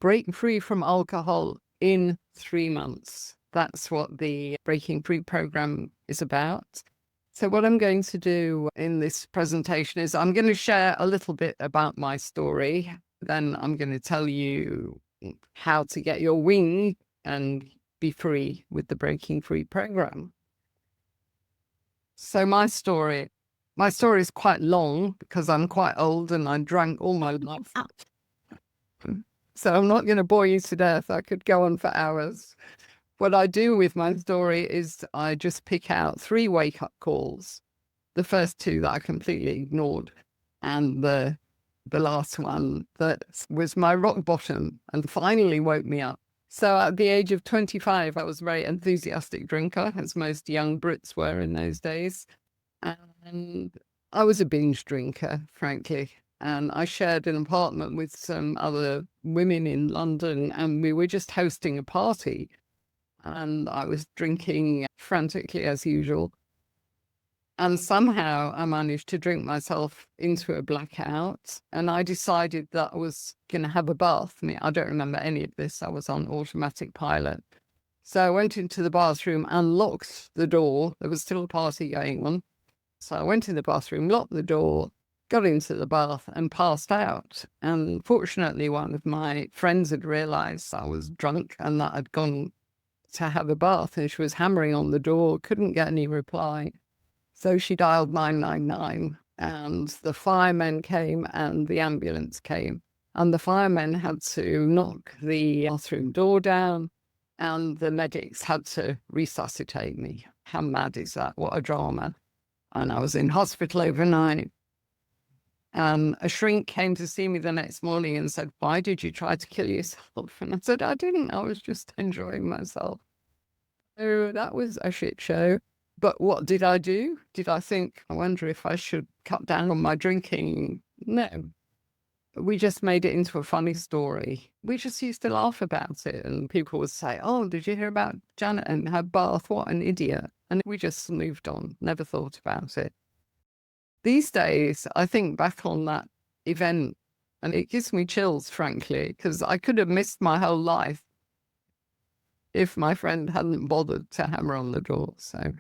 break free from alcohol in 3 months. That's what the Breaking Free program is about. So what I'm going to do in this presentation is I'm going to share a little bit about my story. Then I'm going to tell you how to get your wing and be free with the Breaking Free program. So my story is quite long because I'm quite old and I drank all my life. So I'm not going to bore you to death. I could go on for hours. What I do with my story is I just pick out 3 wake-up calls. The first 2 that I completely ignored, and the last one that was my rock bottom and finally woke me up. So at the age of 25, I was a very enthusiastic drinker, as most young Brits were in those days. And I was a binge drinker, frankly. And I shared an apartment with some other women in London, and we were just hosting a party. And I was drinking frantically as usual. And somehow I managed to drink myself into a blackout. And I decided that I was going to have a bath. I mean, I don't remember any of this. I was on automatic pilot. So I went into the bathroom and locked the door. There was still a party going on. So I went in the bathroom, locked the door, got into the bath and passed out. And fortunately, one of my friends had realized I was drunk and that I'd gone to have a bath, and she was hammering on the door, couldn't get any reply. So she dialed 999 and the firemen came and the ambulance came. And the firemen had to knock the bathroom door down and the medics had to resuscitate me. How mad is that? What a drama. And I was in hospital overnight. A shrink came to see me the next morning and said, "Why did you try to kill yourself?" And I said, "I didn't. I was just enjoying myself." So that was a shit show. But what did I do? Did I think, I wonder if I should cut down on my drinking? No. We just made it into a funny story. We just used to laugh about it. And people would say, "Oh, did you hear about Janet and her bath? What an idiot." And we just moved on, never thought about it. These days, I think back on that event and it gives me chills, frankly, because I could have missed my whole life if my friend hadn't bothered to hammer on the door. So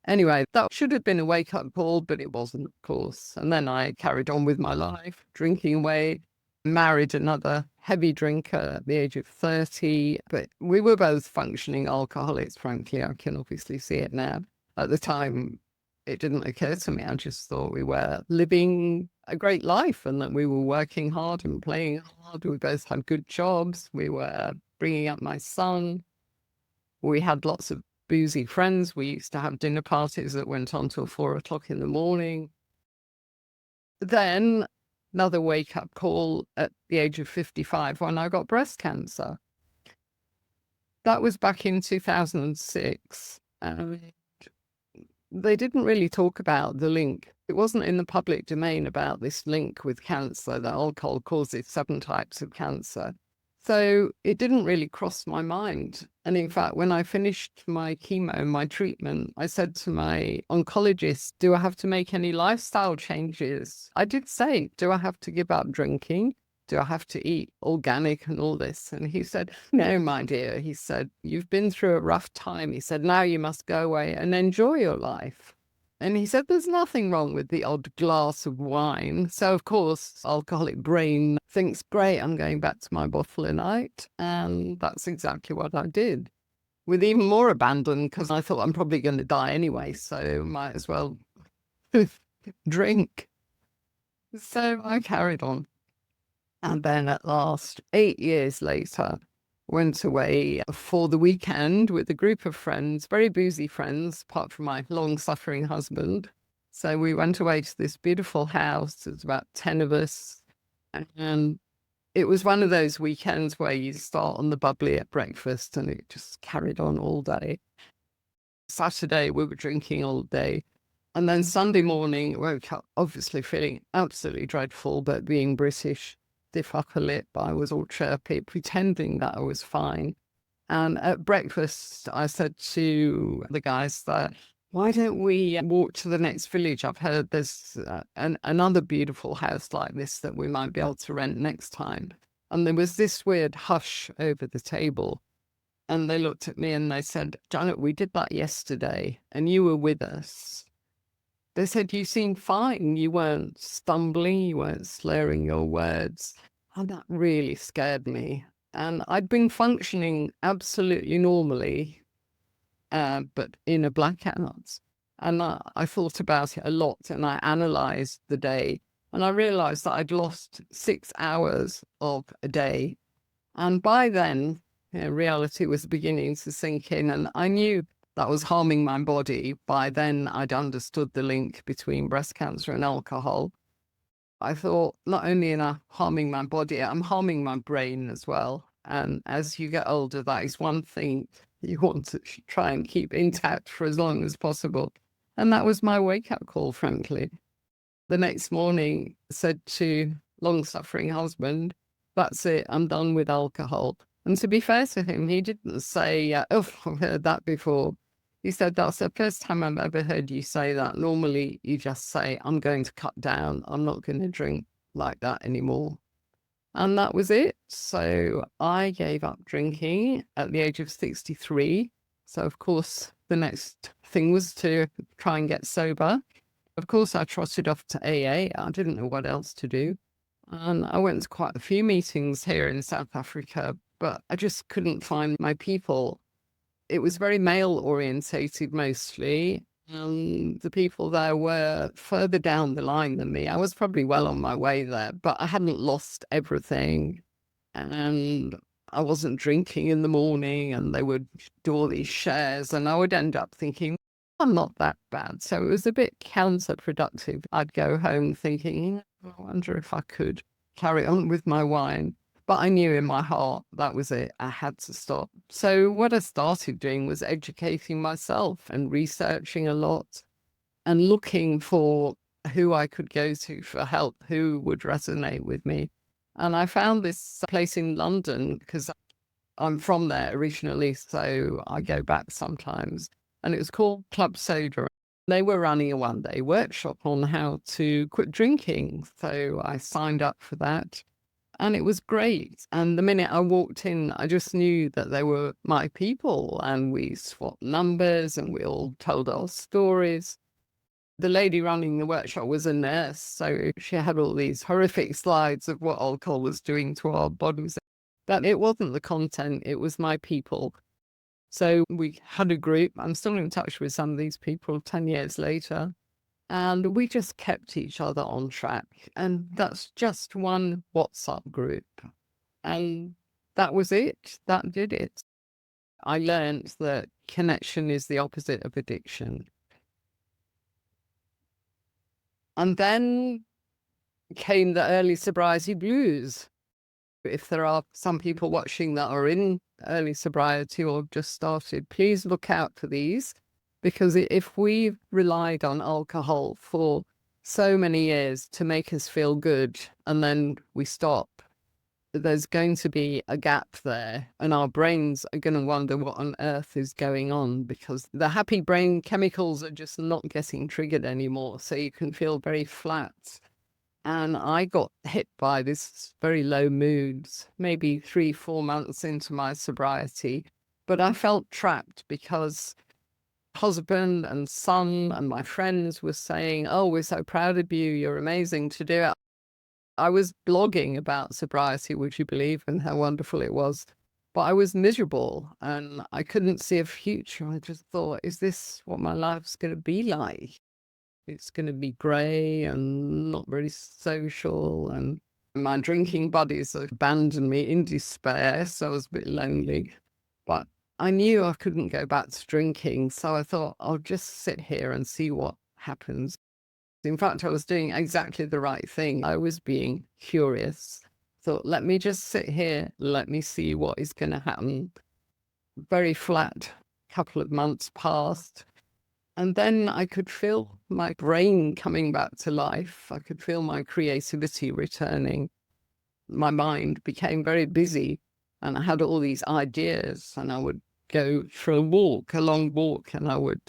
anyway, that should have been a wake-up call, but it wasn't, of course. And then I carried on with my life, drinking away, married another heavy drinker at the age of 30. But we were both functioning alcoholics, frankly. I can obviously see it now. At the time, it didn't occur to me. I just thought we were living a great life and that we were working hard and playing hard. We both had good jobs. We were bringing up my son. We had lots of boozy friends. We used to have dinner parties that went on till 4 o'clock in the morning. Then another wake-up call at the age of 55 when I got breast cancer. That was back in 2006. They didn't really talk about the link. It wasn't in the public domain about this link with cancer, that alcohol causes 7 types of cancer. So it didn't really cross my mind. And in fact, when I finished my chemo, my treatment, I said to my oncologist, "Do I have to make any lifestyle changes?" I did say, "Do I have to give up drinking? Do I have to eat organic and all this?" And he said, "No, my dear," he said, "you've been through a rough time." He said, "Now you must go away and enjoy your life." And he said, "There's nothing wrong with the odd glass of wine." So, of course, alcoholic brain thinks, "Great, I'm going back to my bottle a night." And that's exactly what I did, with even more abandon, because I thought I'm probably going to die anyway, so might as well drink. So I carried on. And then at last, 8 years later, went away for the weekend with a group of friends, very boozy friends, apart from my long-suffering husband. So we went away to this beautiful house. There's about 10 of us. And it was one of those weekends where you start on the bubbly at breakfast and it just carried on all day. Saturday, we were drinking all day. And then Sunday morning, woke up obviously feeling absolutely dreadful, but being British, stiff upper lip, I was all chirpy, pretending that I was fine. And at breakfast, I said to the guys that, "Why don't we walk to the next village? I've heard there's another beautiful house like this that we might be able to rent next time." And there was this weird hush over the table. And they looked at me and they said, Janet, we did that yesterday and you were with us. They said, you seemed fine. You weren't stumbling. You weren't slurring your words. And that really scared me. And I'd been functioning absolutely normally, but in a blackout. And I thought about it a lot and I analysed the day. And I realised that I'd lost 6 hours of a day. And by then, reality was beginning to sink in. And I knew that was harming my body. By then, I'd understood the link between breast cancer and alcohol. I thought, not only am I harming my body, I'm harming my brain as well. And as you get older, that is one thing you want to try and keep intact for as long as possible. And that was my wake-up call, frankly. The next morning, I said to long-suffering husband, that's it, I'm done with alcohol. And to be fair to him, he didn't say, oh, I've heard that before. He said, that's the first time I've ever heard you say that. Normally, you just say, I'm going to cut down. I'm not going to drink like that anymore. And that was it. So I gave up drinking at the age of 63. So, of course, the next thing was to try and get sober. Of course, I trotted off to AA. I didn't know what else to do. And I went to quite a few meetings here in South Africa, but I just couldn't find my people. It was very male orientated mostly. And the people there were further down the line than me. I was probably well on my way there, but I hadn't lost everything. And I wasn't drinking in the morning, and they would do all these shares, and I would end up thinking, I'm not that bad. So it was a bit counterproductive. I'd go home thinking, I wonder if I could carry on with my wine. But I knew in my heart that was it. I had to stop. So what I started doing was educating myself and researching a lot and looking for who I could go to for help, who would resonate with me. And I found this place in London because I'm from there originally, so I go back sometimes. And it was called 𝐶𝐨𝐧'𝐭. They were running a one-day workshop on how to quit drinking. So I signed up for that. And it was great. And the minute I walked in, I just knew that they were my people. And we swapped numbers and we all told our stories. The lady running the workshop was a nurse. So she had all these horrific slides of what alcohol was doing to our bodies. But it wasn't the content, it was my people. So we had a group. I'm still in touch with some of these people 10 years later. And we just kept each other on track. And that's just one WhatsApp group. And that was it. That did it. I learned that connection is the opposite of addiction. And then came the early sobriety blues. If there are some people watching that are in early sobriety or just started, please look out for these. Because if we've relied on alcohol for so many years to make us feel good and then we stop, there's going to be a gap there and our brains are going to wonder what on earth is going on, because the happy brain chemicals are just not getting triggered anymore. So you can feel very flat. And I got hit by this very low moods, maybe 3-4 months into my sobriety. But I felt trapped because husband and son and my friends were saying, oh, we're so proud of you. You're amazing to do it. I was blogging about sobriety, would you believe, and how wonderful it was. But I was miserable and I couldn't see a future. I just thought, is this what my life's going to be like? It's going to be grey and not very social. And my drinking buddies abandoned me in despair. So I was a bit lonely. But I knew I couldn't go back to drinking, so I thought I'll just sit here and see what happens. In fact, I was doing exactly the right thing. I was being curious. Thought, let me just sit here, let me see what is going to happen. Very flat couple of months passed. And then I could feel my brain coming back to life. I could feel my creativity returning. My mind became very busy. And I had all these ideas, and I would go for a long walk, and I would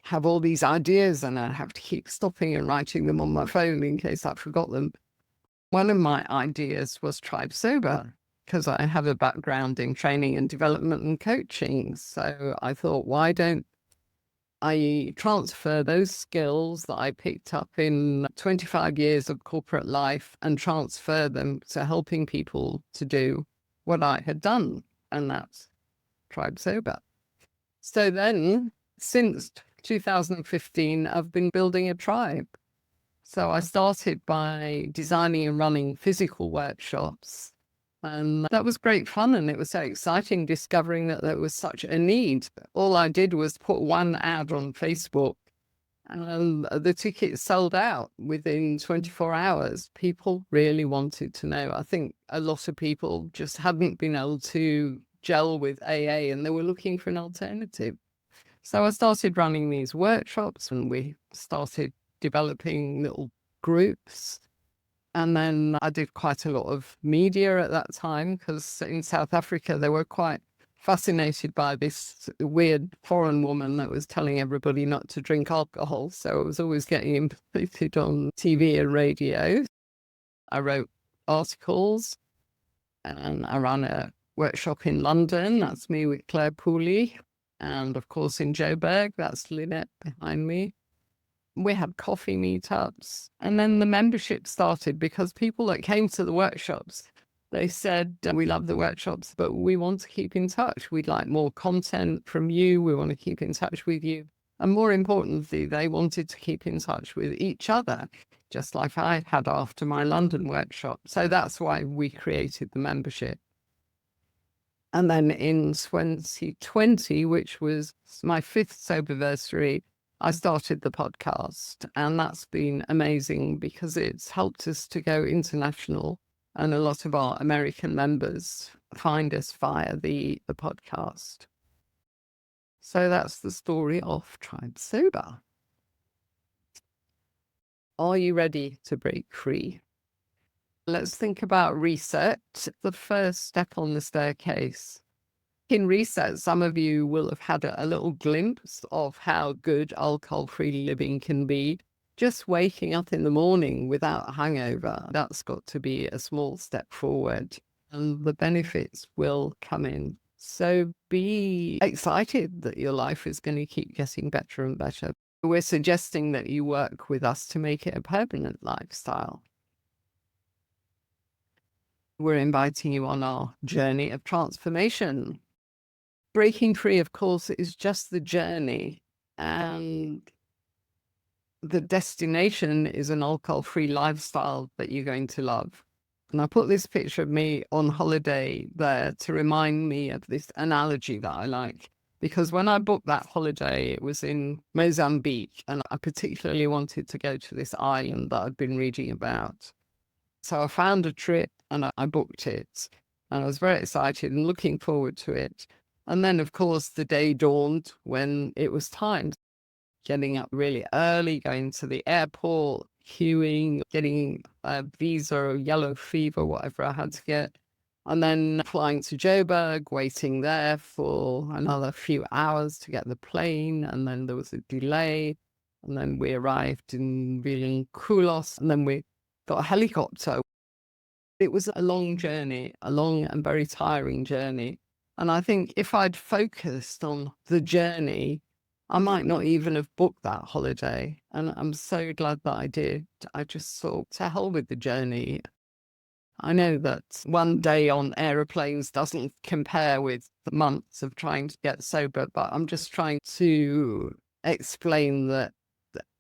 have all these ideas, and I'd have to keep stopping and writing them on my phone in case I forgot them. One of my ideas was tribe sober. because I have a background in training and development and coaching. So I thought, why don't I transfer those skills that I picked up in 25 years of corporate life and transfer them to helping people to do what I had done, and that's 𝐶𝐨𝐧'𝐭. So then, since 2015, I've been building a tribe. So I started by designing and running physical workshops. And that was great fun. And it was so exciting discovering that there was such a need. All I did was put one ad on Facebook, and the tickets sold out within 24 hours. People really wanted to know. I think a lot of people just hadn't been able to gel with AA, and they were looking for an alternative. So I started running these workshops, and we started developing little groups. And then I did quite a lot of media at that time, because in South Africa, they were quite fascinated by this weird foreign woman that was telling everybody not to drink alcohol. So I was always getting implicated on TV and radio. I wrote articles, and I ran a workshop in London. That's me with Claire Pooley. And of course in Joburg, that's Lynette behind me. We had coffee meetups, and then the membership started because people that came to the workshops, they said, we love the workshops, but we want to keep in touch. We'd like more content from you. We want to keep in touch with you. And more importantly, they wanted to keep in touch with each other, just like I had after my London workshop. So that's why we created the membership. And then in 2020, which was my 5th soberversary, I started the podcast, and that's been amazing because it's helped us to go international, and a lot of our American members find us via the podcast. So that's the story of Tribe Sober. Are you ready to break free? Let's think about reset, the first step on the staircase. In reset, some of you will have had a little glimpse of how good alcohol-free living can be. Just waking up in the morning without a hangover, that's got to be a small step forward, and the benefits will come in. So be excited that your life is going to keep getting better and better. We're suggesting that you work with us to make it a permanent lifestyle. We're inviting you on our journey of transformation. Breaking free, of course, is just the journey, and the destination is an alcohol-free lifestyle that you're going to love. And I put this picture of me on holiday there to remind me of this analogy that I like. Because when I booked that holiday, it was in Mozambique, and I particularly wanted to go to this island that I'd been reading about. So I found a trip and I booked it, and I was very excited and looking forward to it. And then, of course, the day dawned when it was time. Getting up really early, going to the airport, queuing, getting a visa or yellow fever, whatever I had to get. And then flying to Joburg, waiting there for another few hours to get the plane. And then there was a delay. And then we arrived in 𝐬𝐿𝐵𝐿𝐵, and then we got a helicopter. It was a long journey, a long and very tiring journey. And I think if I'd focused on the journey, I might not even have booked that holiday. And I'm so glad that I did. I just thought, to hell with the journey. I know that one day on aeroplanes doesn't compare with the months of trying to get sober, but I'm just trying to explain that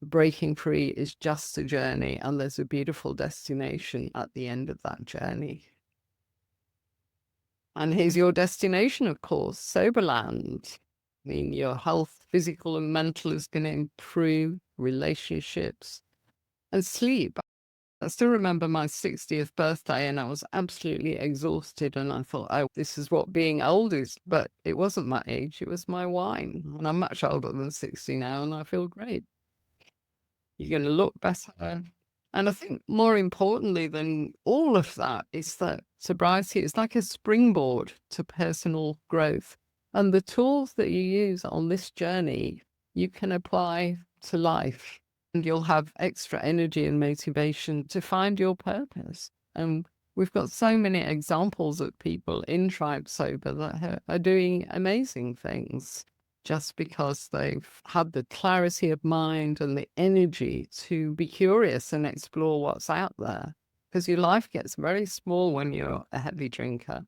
breaking free is just a journey, and there's a beautiful destination at the end of that journey. And here's your destination, of course, Soberland. I mean, your health, physical and mental, is going to improve, relationships, and sleep. I still remember my 60th birthday, and I was absolutely exhausted, and I thought, oh, this is what being old is. But it wasn't my age, it was my wine. And I'm much older than 60 now, and I feel great. You're going to look better. And I think more importantly than all of that is that sobriety is like a springboard to personal growth. And the tools that you use on this journey, you can apply to life, and you'll have extra energy and motivation to find your purpose. And We've got so many examples of people in Tribe Sober that are doing amazing things just because they've had the clarity of mind and the energy to be curious and explore what's out there. Because your life gets very small when you're a heavy drinker.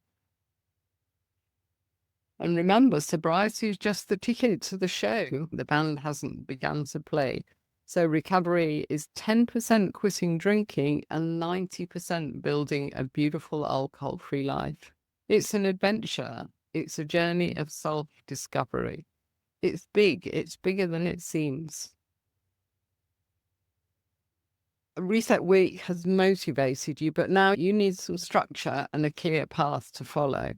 And remember, sobriety is just the ticket to the show. The band hasn't begun to play. So recovery is 10% quitting drinking and 90% building a beautiful alcohol-free life. It's an adventure. It's a journey of self-discovery. It's big. It's bigger than it seems. A reset week has motivated you, but now you need some structure and a clear path to follow.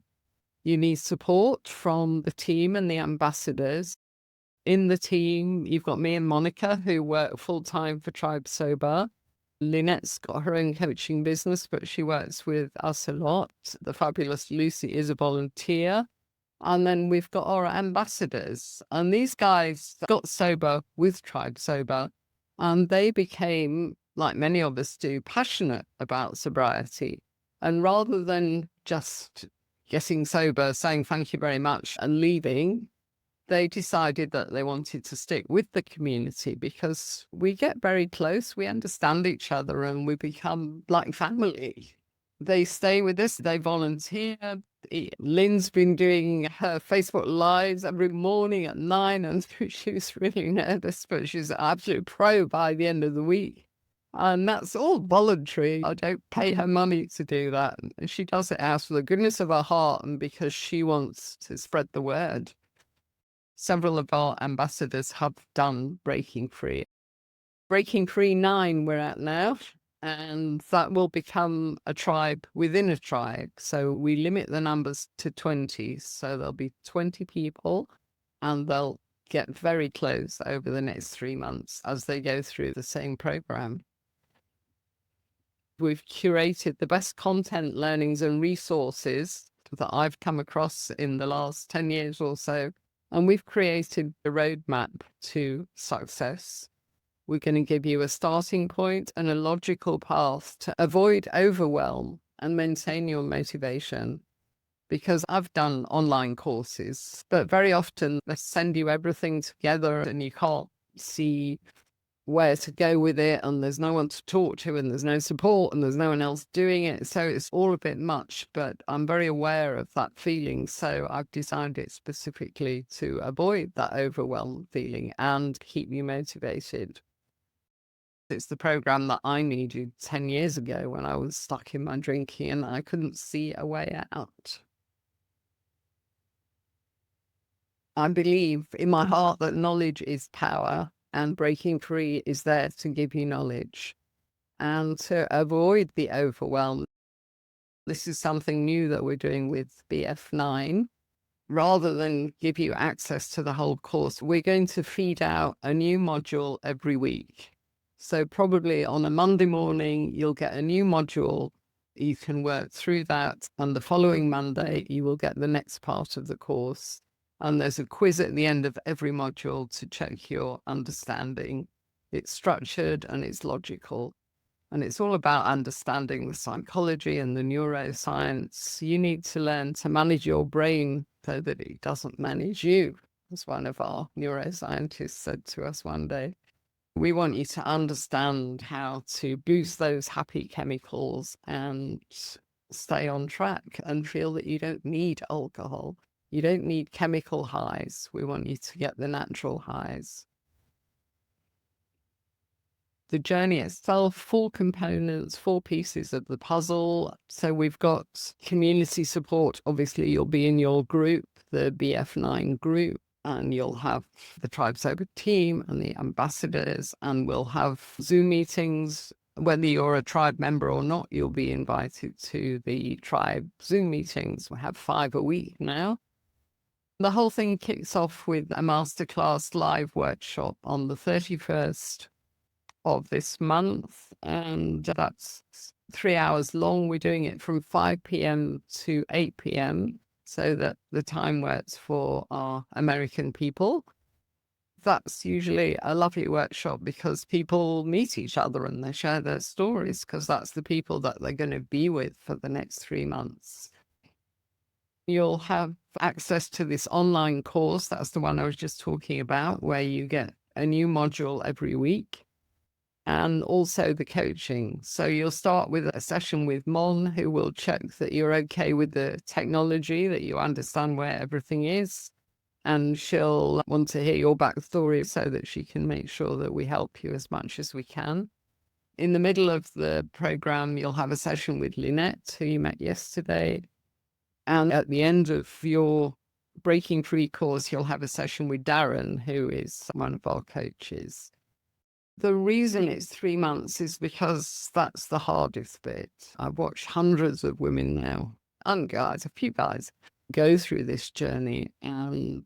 You need support from the team and the ambassadors. In the team, you've got me and Monica, who work full-time for Tribe Sober. Lynette's got her own coaching business, but she works with us a lot. The fabulous Lucy is a volunteer. And then we've got our ambassadors. And these guys got sober with Tribe Sober. And they became, like many of us do, passionate about sobriety. And rather than just getting sober, saying thank you very much and leaving, they decided that they wanted to stick with the community because we get very close, we understand each other, and we become like family. They stay with us, they volunteer. Lynn's been doing her Facebook Lives every morning at 9, and she was really nervous, but she's an absolute pro by the end of the week. And that's all voluntary. I don't pay her money to do that. She does it out of the goodness of her heart and because she wants to spread the word. Several of our ambassadors have done Breaking Free. Breaking Free 9 we're at now, and that will become a tribe within a tribe. So we limit the numbers to 20. So there'll be 20 people and they'll get very close over the next 3 months as they go through the same program. We've curated the best content, learnings and resources that I've come across in the last 10 years or so. And we've created a roadmap to success. We're going to give you a starting point and a logical path to avoid overwhelm and maintain your motivation. Because I've done online courses, but very often they send you everything together and you can't see where to go with it, and there's no one to talk to, and there's no support, and there's no one else doing it. So it's all a bit much, but I'm very aware of that feeling. So I've designed it specifically to avoid that overwhelmed feeling and keep you motivated. It's the program that I needed 10 years ago when I was stuck in my drinking and I couldn't see a way out. I believe in my heart that knowledge is power. And Breaking Free is there to give you knowledge and to avoid the overwhelm. This is something new that we're doing with BF9. Rather than give you access to the whole course, we're going to feed out a new module every week. So probably on a Monday morning, you'll get a new module. You can work through that. And the following Monday, you will get the next part of the course. And there's a quiz at the end of every module to check your understanding. It's structured and it's logical. And it's all about understanding the psychology and the neuroscience. You need to learn to manage your brain so that it doesn't manage you, as one of our neuroscientists said to us one day. We want you to understand how to boost those happy chemicals and stay on track and feel that you don't need alcohol. You don't need chemical highs. We want you to get the natural highs. The journey itself, 4 components, 4 pieces of the puzzle. So we've got community support. Obviously, you'll be in your group, the BF9 group, and you'll have the Tribe Sober team and the ambassadors, and we'll have Zoom meetings. Whether you're a tribe member or not, you'll be invited to the tribe Zoom meetings. We have 5 a week now. The whole thing kicks off with a masterclass live workshop on the 31st of this month, and that's 3 hours long. We're doing it from 5 p.m. to 8 p.m. so that the time works for our American people. that's usually a lovely workshop because people meet each other and they share their stories because that's the people that they're going to be with for the next 3 months. You'll have access to this online course. That's the one I was just talking about, where you get a new module every week, and also the coaching. So you'll start with a session with Mon, who will check that you're okay with the technology, that you understand where everything is. And she'll want to hear your backstory so that she can make sure that we help you as much as we can. In the middle of the program, you'll have a session with Lynette, who you met yesterday. And at the end of your Breaking Free course, you'll have a session with Darren, who is one of our coaches. The reason it's 3 months is because that's the hardest bit. I've watched hundreds of women now, and guys, a few guys, go through this journey, and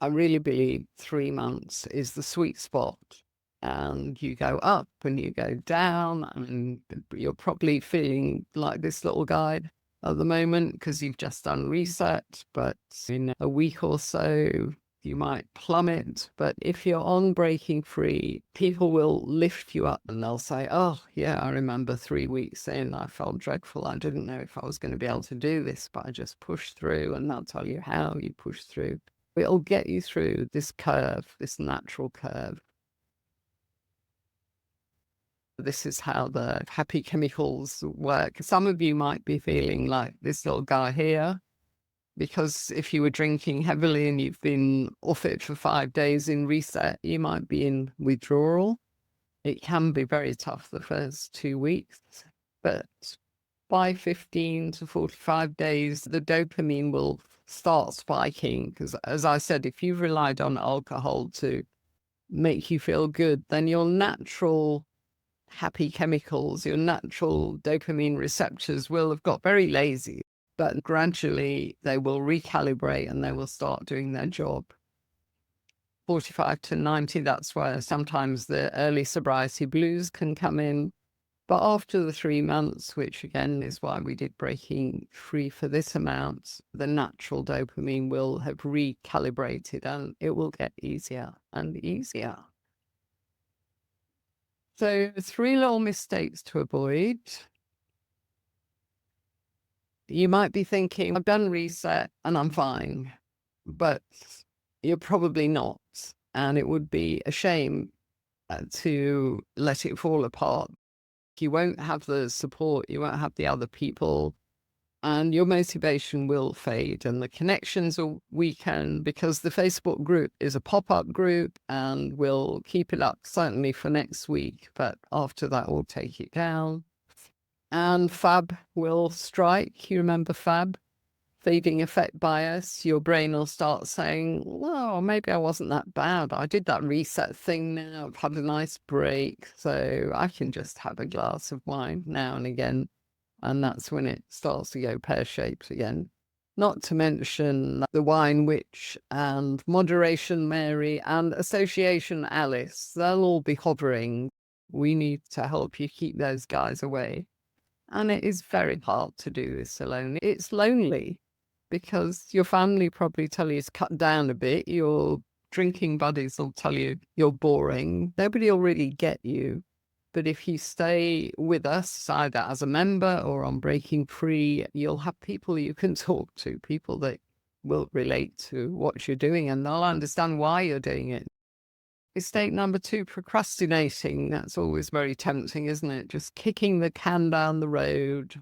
I really believe 3 months is the sweet spot. And you go up and you go down, and you're probably feeling like this little guy at the moment because you've just done reset, but in a week or so, you might plummet. But if you're on Breaking Free, people will lift you up and they'll say, oh, yeah, I remember 3 weeks in, I felt dreadful. I didn't know if I was going to be able to do this, but I just pushed through, and they'll tell you how you push through. It'll get you through this curve, this natural curve. This is how the happy chemicals work. Some of you might be feeling like this little guy here, because if you were drinking heavily and you've been off it for 5 days in reset, you might be in withdrawal. It can be very tough the first 2 weeks, but by 15 to 45 days, the dopamine will start spiking. Because as I said, if you've relied on alcohol to make you feel good, then your natural happy chemicals, your natural dopamine receptors will have got very lazy. But gradually they will recalibrate and they will start doing their job. 45 to 90, that's where sometimes the early sobriety blues can come in. But after the 3 months, which again is why we did Breaking Free for this amount, the natural dopamine will have recalibrated and it will get easier and easier. So 3 little mistakes to avoid. You might be thinking, I've done reset and I'm fine, but you're probably not. And it would be a shame to let it fall apart. You won't have the support, you won't have the other people, and your motivation will fade and the connections will weaken, because the Facebook group is a pop-up group and we'll keep it up certainly for next week, but after that we'll take it down. And FAB will strike. You remember FAB? Feeding effect bias. Your brain will start saying, well, maybe I wasn't that bad. I did that reset thing now. I've had a nice break, so I can just have a glass of wine now and again. And that's when it starts to go pear-shaped again. Not to mention the Wine Witch and Moderation Mary and Association Alice. They'll all be hovering. We need to help you keep those guys away. And it is very hard to do this alone. It's lonely because your family probably tell you to cut down a bit. Your drinking buddies will tell you you're boring. Nobody will really get you. But if you stay with us, either as a member or on Breaking Free, you'll have people you can talk to, people that will relate to what you're doing and they'll understand why you're doing it. Mistake number 2, procrastinating. That's always very tempting, isn't it? Just kicking the can down the road.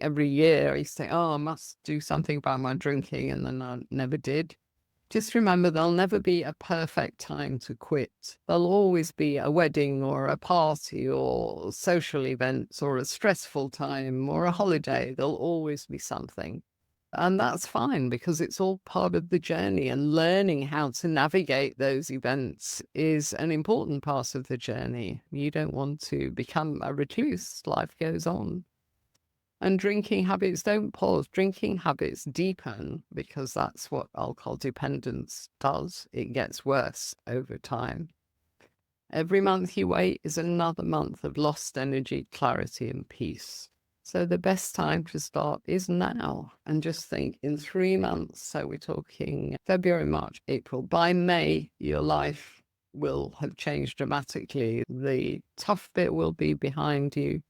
Every year you say, oh, I must do something about my drinking, and then I never did. Just remember, there'll never be a perfect time to quit. There'll always be a wedding or a party or social events or a stressful time or a holiday. There'll always be something. And that's fine, because it's all part of the journey, and learning how to navigate those events is an important part of the journey. You don't want to become a recluse. Life goes on. And drinking habits don't pause. Drinking habits deepen, because that's what alcohol dependence does. It gets worse over time. Every month you wait is another month of lost energy, clarity, and peace. So the best time to start is now. And just think, in 3 months, so we're talking February, March, April, by May, your life will have changed dramatically. The tough bit will be behind you.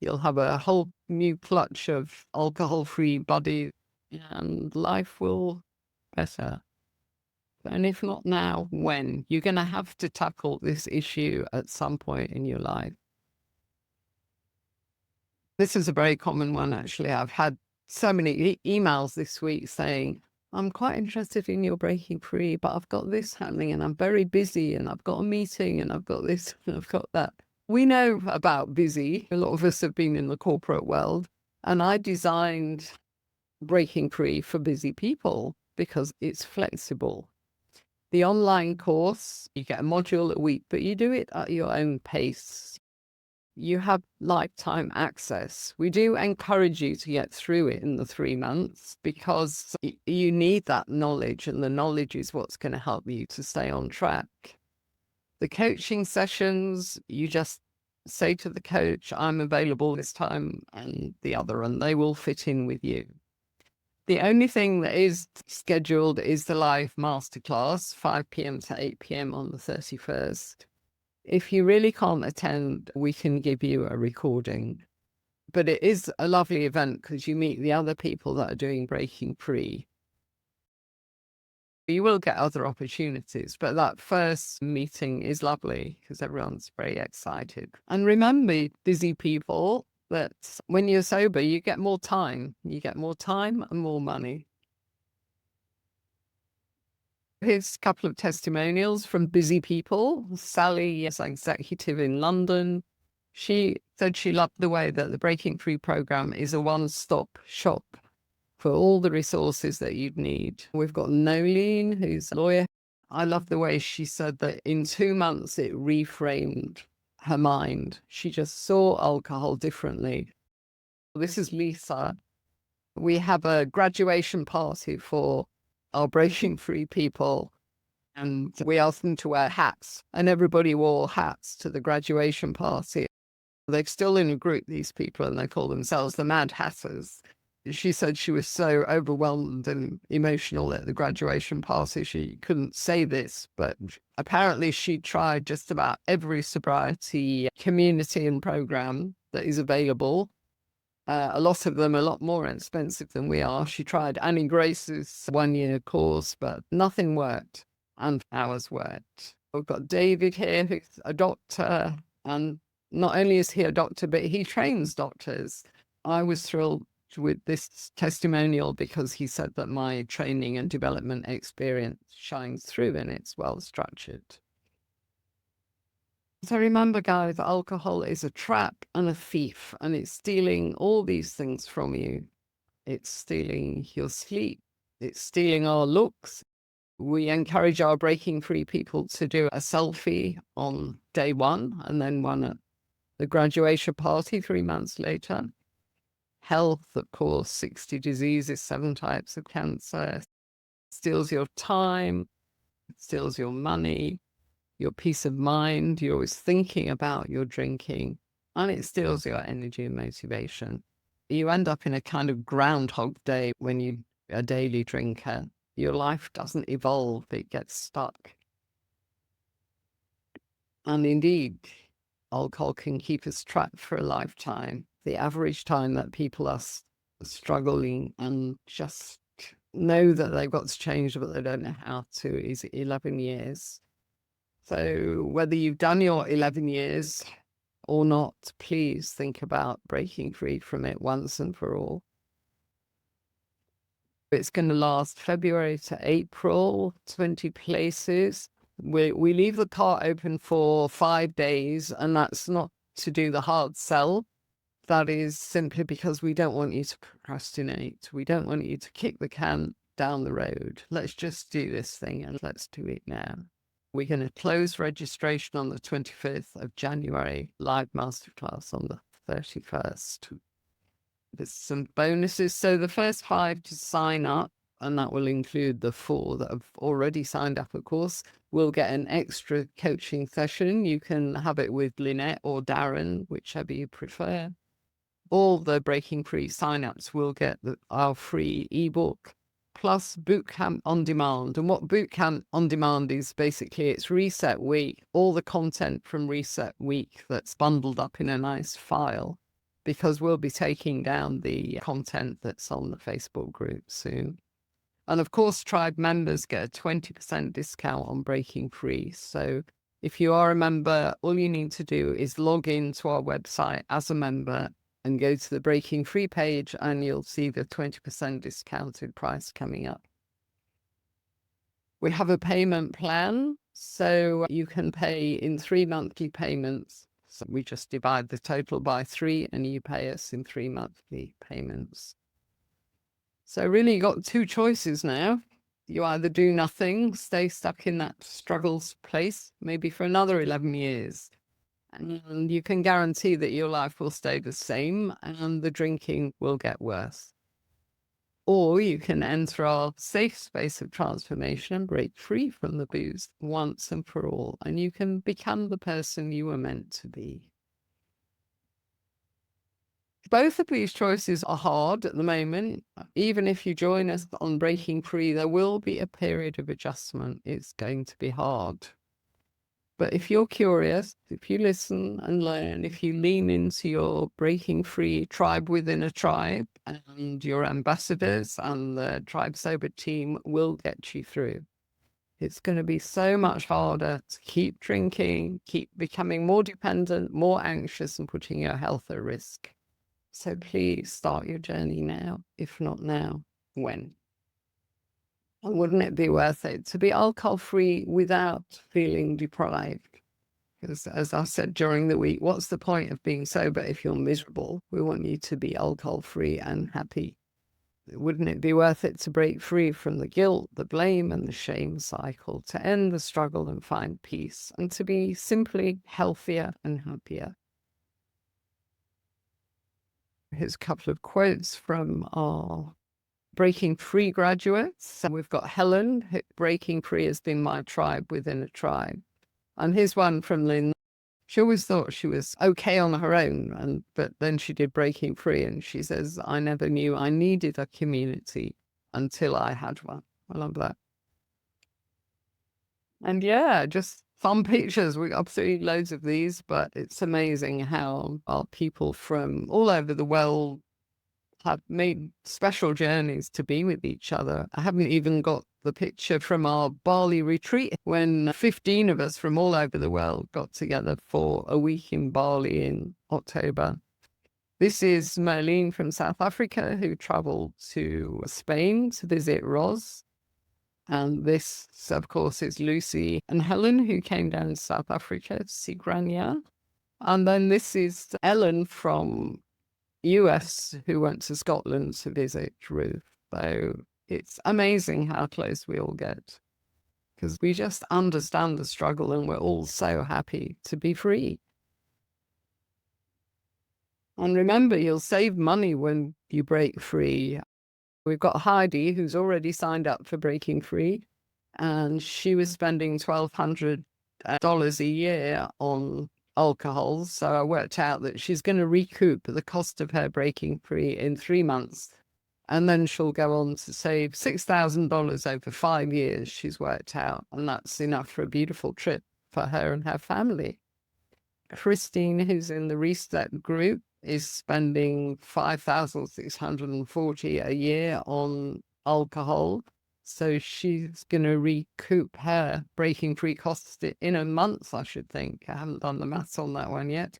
You'll have a whole new clutch of alcohol-free body, and life will better. And if not now, when? You're going to have to tackle this issue at some point in your life. This is a very common one, actually. I've had so many emails this week saying, I'm quite interested in your breaking free, but I've got this happening and I'm very busy and I've got a meeting and I've got this and I've got that. We know about busy. A lot of us have been in the corporate world, and I designed breaking free for busy people because it's flexible. The online course, you get a module a week, but you do it at your own pace. You have lifetime access. We do encourage you to get through it in the 3 months because you need that knowledge, and the knowledge is what's going to help you to stay on track. The coaching sessions, you just say to the coach, I'm available this time and the other, and they will fit in with you. The only thing that is scheduled is the live masterclass, 5 p.m. to 8 p.m. on the 31st. If you really can't attend, we can give you a recording. But it is a lovely event because you meet the other people that are doing breaking free. You will get other opportunities, but that first meeting is lovely because everyone's very excited. And remember, busy people, that when you're sober, you get more time. You get more time and more money. Here's a couple of testimonials from busy people. Sally is an executive in London. She said she loved the way that the Breaking Free program is a one-stop shop for all the resources that you'd need. We've got 𝐬𝐿EEN, who's a lawyer. I love the way she said that in 2 months it reframed her mind. She just saw alcohol differently. This is Lisa. We have a graduation party for our breaking free people, and we asked them to wear hats, and everybody wore hats to the graduation party. They're still in a group, these people, and they call themselves the Mad Hatters. She said she was so overwhelmed and emotional at the graduation party, she couldn't say this, but apparently she tried just about every sobriety community and program that is available. A lot of them a lot more expensive than we are. She tried Annie Grace's 1-year course, but nothing worked, and ours worked. We've got David here, who's a doctor, and not only is he a doctor, but he trains doctors. I was thrilled with this testimonial because he said that my training and development experience shines through and it's well structured. So remember, guys, alcohol is a trap and a thief, and it's stealing all these things from you. It's stealing your sleep. It's stealing our looks. We encourage our breaking free people to do a selfie on day 1 and then one at the graduation party 3 months later. Health, of course, 60 diseases, 7 types of cancer. Steals your time, steals your money, your peace of mind. You're always thinking about your drinking, and it steals your energy and motivation. You end up in a kind of Groundhog Day when you're a daily drinker. Your life doesn't evolve, it gets stuck. And indeed, alcohol can keep us trapped for a lifetime. The average time that people are struggling and just know that they've got to change, but they don't know how to, is 11 years. So whether you've done your 11 years or not, please think about breaking free from it once and for all. It's going to last February to April, 20 places. We leave the car open for 5 days, and that's not to do the hard sell. That is simply because we don't want you to procrastinate. We don't want you to kick the can down the road. Let's just do this thing and let's do it now. We're going to close registration on the 25th of January, live masterclass on the 31st. There's some bonuses. So the first 5 to sign up, and that will include the 4 that have already signed up, of course, will get an extra coaching session. You can have it with Lynette or Darren, whichever you prefer. all the Breaking Free signups will get our free ebook plus Bootcamp on Demand. And what Bootcamp on Demand is, basically it's Reset Week, all the content from Reset Week that's bundled up in a nice file, because we'll be taking down the content that's on the Facebook group soon. And of course, Tribe members get a 20% discount on Breaking Free. So if you are a member, all you need to do is log into our website as a member and go to the Breaking Free page, and you'll see the 20% discounted price coming up. We have a payment plan, so you can pay in 3 monthly payments. So we just divide the total by 3 and you pay us in 3 monthly payments. So really you got 2 choices now. You either do nothing, stay stuck in that struggles place, maybe for another 11 years, and you can guarantee that your life will stay the same and the drinking will get worse. Or you can enter our safe space of transformation and break free from the booze once and for all, and you can become the person you were meant to be. Both of these choices are hard at the moment. Even if you join us on Breaking Free, there will be a period of adjustment. It's going to be hard. But if you're curious, if you listen and learn, if you lean into your Breaking Free tribe within a tribe, and your ambassadors and the Tribe Sober team will get you through. It's going to be so much harder to keep drinking, keep becoming more dependent, more anxious, and putting your health at risk. So please start your journey now. If not now, when? And wouldn't it be worth it to be alcohol-free without feeling deprived? Because as I said during the week, what's the point of being sober if you're miserable? We want you to be alcohol-free and happy. Wouldn't it be worth it to break free from the guilt, the blame, and the shame cycle, to end the struggle and find peace, and to be simply healthier and happier? Here's a couple of quotes from our Breaking Free graduates. We've got Helen. Breaking Free has been my tribe within a tribe. And here's one from Lynn. She always thought she was okay on her own, but then she did Breaking Free, and she says, I never knew I needed a community until I had one. I love that. And yeah, just some pictures. We got absolutely loads of these, but it's amazing how our people from all over the world have made special journeys to be with each other. I haven't even got the picture from our Bali retreat when 15 of us from all over the world got together for a week in Bali in October. This is Marlene from South Africa, who traveled to Spain to visit Ros. And this, of course, is Lucy and Helen, who came down to South Africa to see Grania. And then this is Ellen from US, who went to Scotland to visit Ruth. So it's amazing how close we all get, because we just understand the struggle and we're all so happy to be free. And remember, you'll save money when you break free. We've got Heidi, who's already signed up for Breaking Free, and she was spending $1,200 a year on alcohol. So I worked out that she's going to recoup the cost of her Breaking Free in 3 months. And then she'll go on to save $6,000 over 5 years, she's worked out. And that's enough for a beautiful trip for her and her family. Christine, who's in the Reset group, is spending $5,640 a year on alcohol. So she's going to recoup her Breaking Free costs in a month, I should think. I haven't done the maths on that one yet.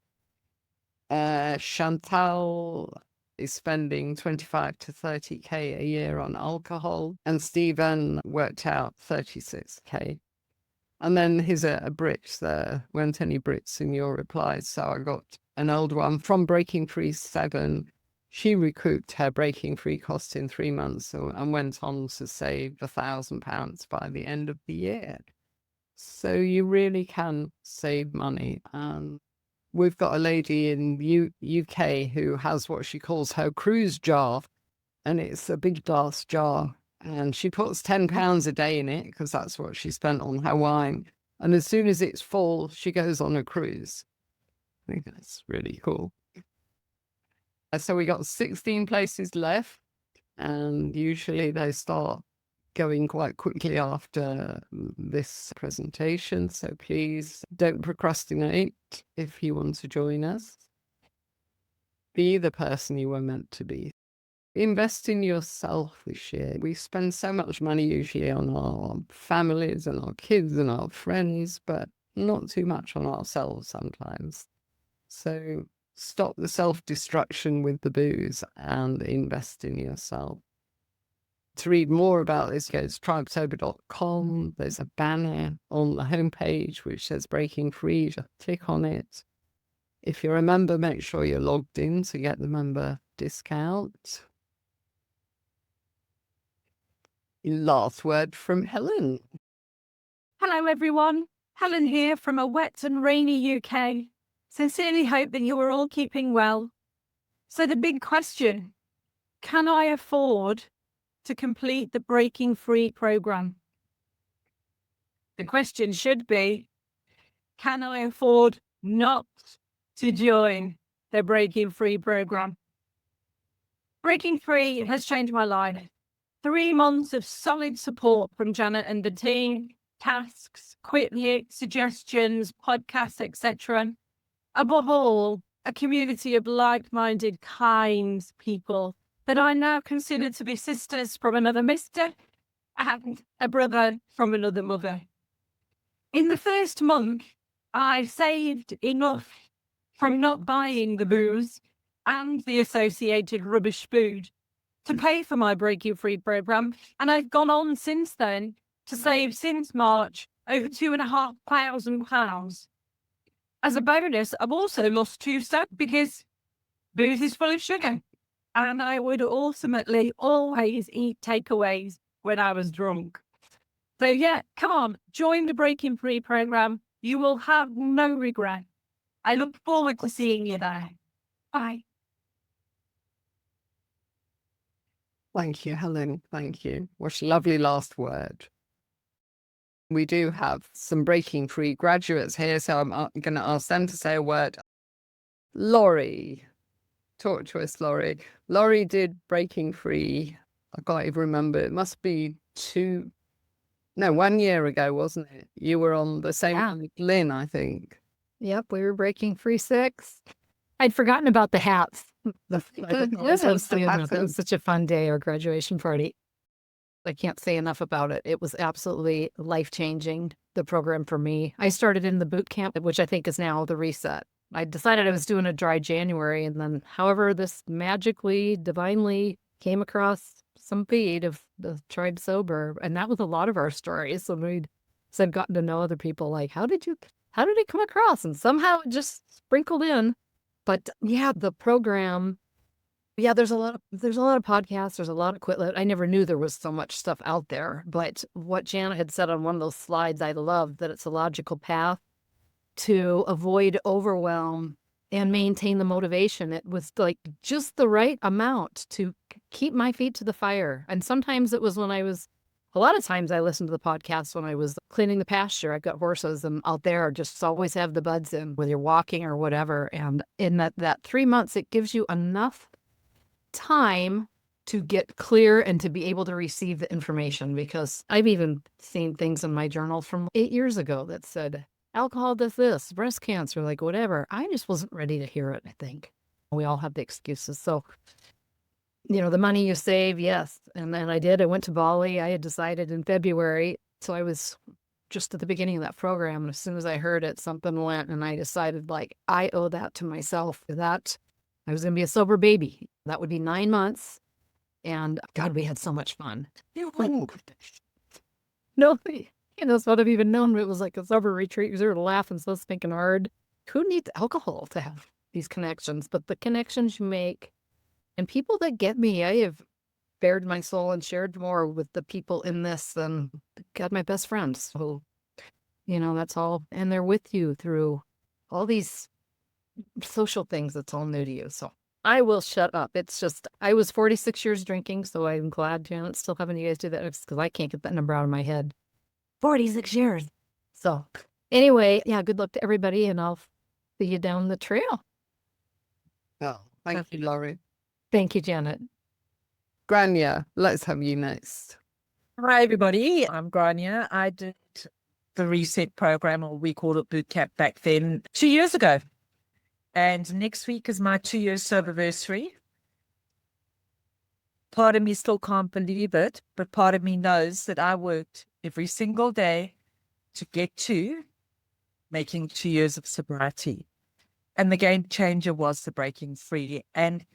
Chantal is spending 25 to 30K a year on alcohol, and Stephen worked out 36K. And then here's a Brit. There weren't any Brits in your replies, so I got an old one from Breaking Free 7. She recouped her Breaking Free costs in 3 months and went on to save £1,000 by the end of the year. So you really can save money. And we've got a lady in UK who has what she calls her cruise jar, and it's a big glass jar. And she puts £10 a day in it because that's what she spent on her wine. And as soon as it's full, she goes on a cruise. I think that's really cool. So we got 16 places left, and usually they start going quite quickly after this presentation. So please don't procrastinate if you want to join us. Be the person you were meant to be. Invest in yourself this year. We spend so much money usually on our families and our kids and our friends, but not too much on ourselves sometimes. So stop the self-destruction with the booze and invest in yourself. To read more about this, go to 𝐃𝐨𝐧'𝐭. There's a banner on the homepage which says Breaking Free. Just click on it. If you're a member, make sure you're logged in to get the member discount. Last word from Helen. Hello, everyone. Helen here from a wet and rainy UK. Sincerely hope that you are all keeping well. So the big question, can I afford to complete the Breaking Free program? The question should be, can I afford not to join the Breaking Free program? Breaking Free has changed my life. 3 months of solid support from Janet and the team, tasks, quick hits, suggestions, podcasts, etc. Above all, a community of like-minded, kind people that I now consider to be sisters from another mister and a brother from another mother. In the first month, I saved enough from not buying the booze and the associated rubbish food to pay for my Breaking Free program, and I've gone on since then to save since March over £2,500. As a bonus, I've also lost 2 stone because booze is full of sugar, and I would ultimately always eat takeaways when I was drunk. So yeah, come on, join the Breaking Free program. You will have no regret. I look forward to seeing you there. Bye. Thank you, Helen. Thank you. What a lovely last word. We do have some Breaking Free graduates here, so I'm going to ask them to say a word. Laurie, talk to us, Laurie. Laurie did Breaking Free, I can't even remember, it must be 1 year ago, wasn't it? You were on the same one with Lynn, I think. Yep, we were Breaking Free 6. I'd forgotten about the hats. It was such a fun day, our graduation party. I can't say enough about it. It was absolutely life-changing, the program for me. I started in the boot camp, which I think is now the reset. I decided I was doing a dry January, and then however this magically, divinely came across some feed of the Tribe Sober, and that was a lot of our stories. So we'd gotten to know other people, like, how did it come across? And somehow it just sprinkled in. But yeah, the program, yeah, there's a lot of podcasts, there's a lot of Quitlet. I never knew there was so much stuff out there. But what Janet had said on one of those slides, I loved that it's a logical path to avoid overwhelm and maintain the motivation. It was like just the right amount to keep my feet to the fire. And sometimes it was a lot of times I listened to the podcast when I was cleaning the pasture. I've got horses and out there just always have the buds in, whether you're walking or whatever. And in that 3 months, it gives you enough time to get clear and to be able to receive the information, because I've even seen things in my journal from 8 years ago that said, alcohol does this, breast cancer, like whatever. I just wasn't ready to hear it, I think. We all have the excuses. So, the money you save, yes. And then I did. I went to Bali. I had decided in February. So I was just at the beginning of that program. And as soon as I heard it, something went. And I decided, like, I owe that to myself. That I was going to be a sober baby. That would be 9 months. And God, we had so much fun. Nobody knows what I've even known. It was like a sober retreat. We were laughing so stinking hard. Who needs alcohol to have these connections? But the connections you make. And people that get me, I have bared my soul and shared more with the people in this than God, my best friends. So, that's all. And they're with you through all these social things that's all new to you. So I will shut up. It's just, I was 46 years drinking, so I'm glad Janet's still having you guys do that, because I can't get that number out of my head. 46 years. So anyway, yeah, good luck to everybody, and I'll see you down the trail. Well, Thank you, Laurie. Thank you, Janet. Grania, let's have you next. Hi, everybody. I'm Grania. I did the Reset program, or we called it boot camp back then, 2 years ago. And next week is my 2 years sobriversary. Part of me still can't believe it, but part of me knows that I worked every single day to get to making 2 years of sobriety. And the game changer was the breaking free. And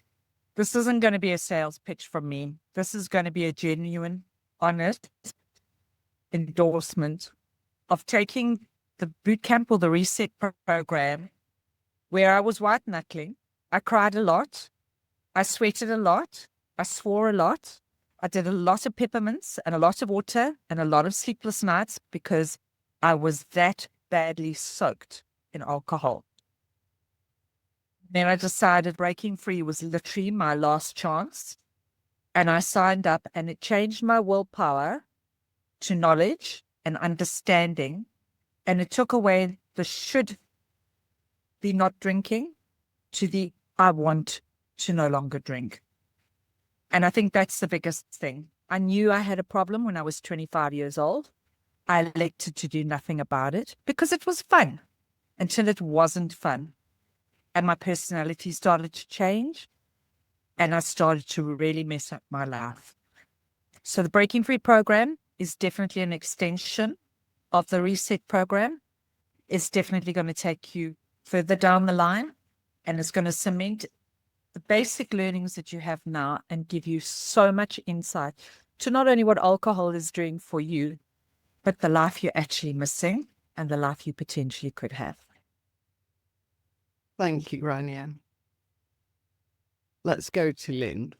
this isn't going to be a sales pitch from me. This is going to be a genuine, honest endorsement of taking the boot camp or the Reset program, where I was white knuckling. I cried a lot. I sweated a lot. I swore a lot. I did a lot of peppermints and a lot of water and a lot of sleepless nights because I was that badly soaked in alcohol. Then I decided breaking free was literally my last chance. And I signed up, and it changed my willpower to knowledge and understanding. And it took away the should be not drinking to the I want to no longer drink. And I think that's the biggest thing. I knew I had a problem when I was 25 years old. I elected to do nothing about it because it was fun until it wasn't fun. And my personality started to change, and I started to really mess up my life. So the Breaking Free program is definitely an extension of the Reset program. It's definitely going to take you further down the line, and it's going to cement the basic learnings that you have now and give you so much insight to not only what alcohol is doing for you, but the life you're actually missing and the life you potentially could have. Thank you, Grania. Let's go to Lynn.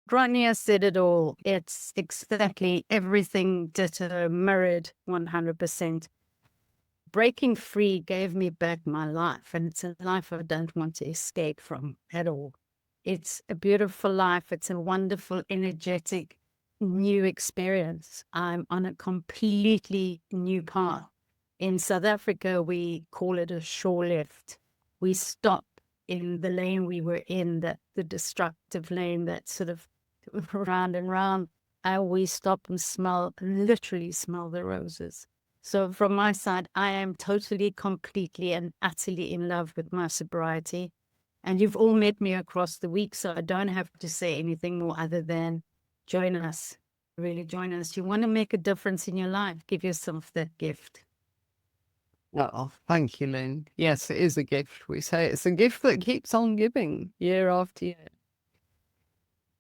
Grania said it all. It's exactly everything ditto, mirrored 100%. Breaking free gave me back my life, and it's a life I don't want to escape from at all. It's a beautiful life. It's a wonderful, energetic, new experience. I'm on a completely new path. In South Africa, we call it a shore left. We stop in the lane we were in, the destructive lane that sort of round and round. We stop and literally smell the roses. So from my side, I am totally, completely and utterly in love with my sobriety. And you've all met me across the week, so I don't have to say anything more other than join us. Really join us. You want to make a difference in your life, give yourself that gift. Oh, thank you, Lynn. Yes, it is a gift. We say it's a gift that keeps on giving year after year.